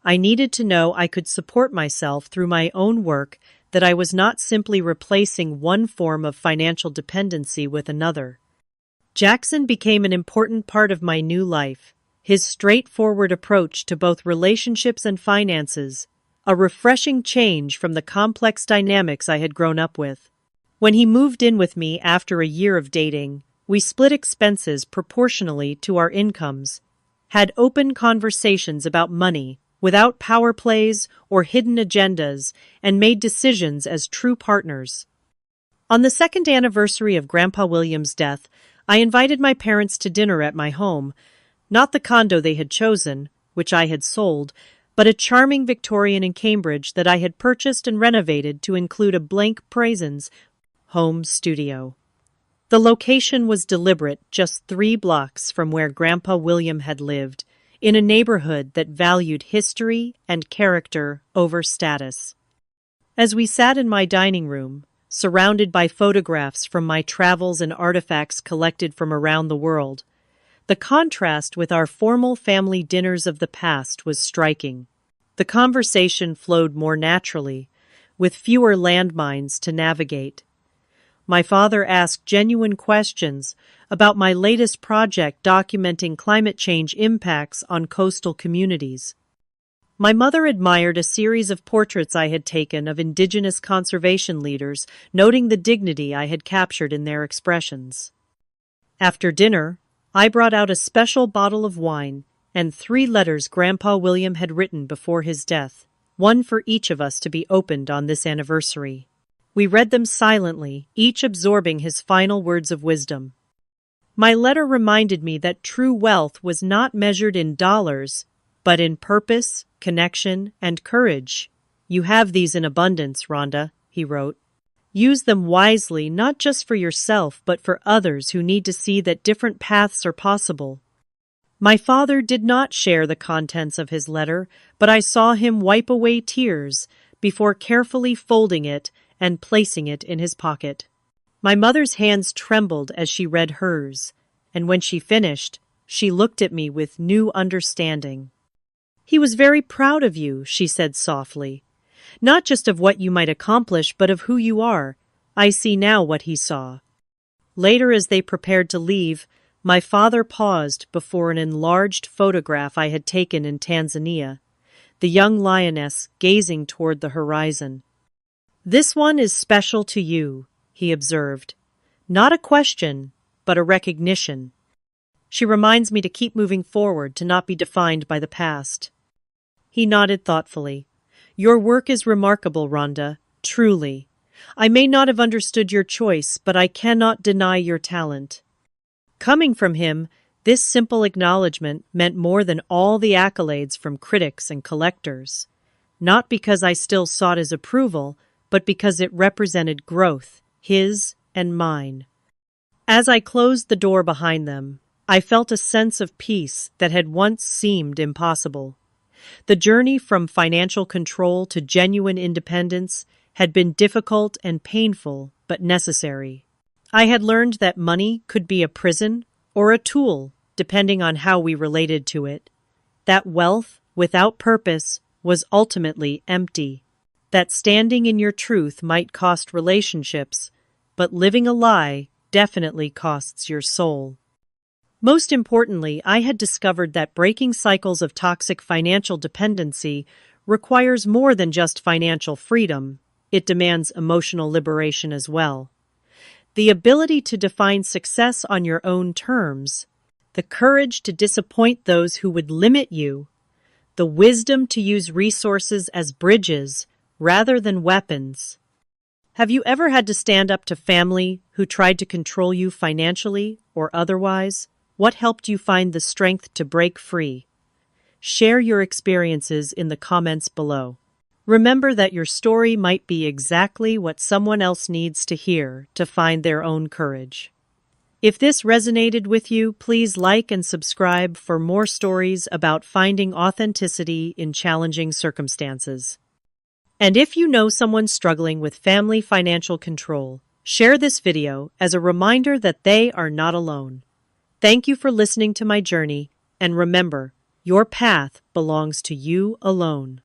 I needed to know I could support myself through my own work, that I was not simply replacing one form of financial dependency with another. Jackson became an important part of my new life. His straightforward approach to both relationships and finances, a refreshing change from the complex dynamics I had grown up with. When he moved in with me after a year of dating, we split expenses proportionally to our incomes, had open conversations about money without power plays or hidden agendas, and made decisions as true partners. On the second anniversary of Grandpa William's death, I invited my parents to dinner at my home, not the condo they had chosen, which I had sold, but a charming Victorian in Cambridge that I had purchased and renovated to include a blank presence home studio. The location was deliberate, just 3 blocks from where Grandpa William had lived, in a neighborhood that valued history and character over status. As we sat in my dining room, surrounded by photographs from my travels and artifacts collected from around the world, the contrast with our formal family dinners of the past was striking. The conversation flowed more naturally, with fewer landmines to navigate. My father asked genuine questions about my latest project documenting climate change impacts on coastal communities. My mother admired a series of portraits I had taken of indigenous conservation leaders, noting the dignity I had captured in their expressions. After dinner, I brought out a special bottle of wine and 3 letters Grandpa William had written before his death, one for each of us to be opened on this anniversary. We read them silently, each absorbing his final words of wisdom. My letter reminded me that true wealth was not measured in dollars, but in purpose, connection, and courage. "You have these in abundance, Rhonda," he wrote. "Use them wisely, not just for yourself, but for others who need to see that different paths are possible." My father did not share the contents of his letter, but I saw him wipe away tears before carefully folding it and placing it in his pocket. My mother's hands trembled as she read hers, and when she finished, she looked at me with new understanding. "He was very proud of you," she said softly. "Not just of what you might accomplish, but of who you are. I see now what he saw." Later, as they prepared to leave, my father paused before an enlarged photograph I had taken in Tanzania, the young lioness gazing toward the horizon. "This one is special to you," he observed. "Not a question, but a recognition. She reminds me to keep moving forward, to not be defined by the past." He nodded thoughtfully. "Your work is remarkable, Rhonda, truly. I may not have understood your choice, but I cannot deny your talent." Coming from him, this simple acknowledgement meant more than all the accolades from critics and collectors. Not because I still sought his approval, but because it represented growth, his and mine. As I closed the door behind them, I felt a sense of peace that had once seemed impossible. The journey from financial control to genuine independence had been difficult and painful, but necessary. I had learned that money could be a prison or a tool, depending on how we related to it. That wealth, without purpose, was ultimately empty. That standing in your truth might cost relationships, but living a lie definitely costs your soul. Most importantly, I had discovered that breaking cycles of toxic financial dependency requires more than just financial freedom. It demands emotional liberation as well. The ability to define success on your own terms, the courage to disappoint those who would limit you, the wisdom to use resources as bridges rather than weapons. Have you ever had to stand up to family who tried to control you financially or otherwise? What helped you find the strength to break free? Share your experiences in the comments below. Remember that your story might be exactly what someone else needs to hear to find their own courage. If this resonated with you, please like and subscribe for more stories about finding authenticity in challenging circumstances. And if you know someone struggling with family financial control, share this video as a reminder that they are not alone. Thank you for listening to my journey, and remember, your path belongs to you alone.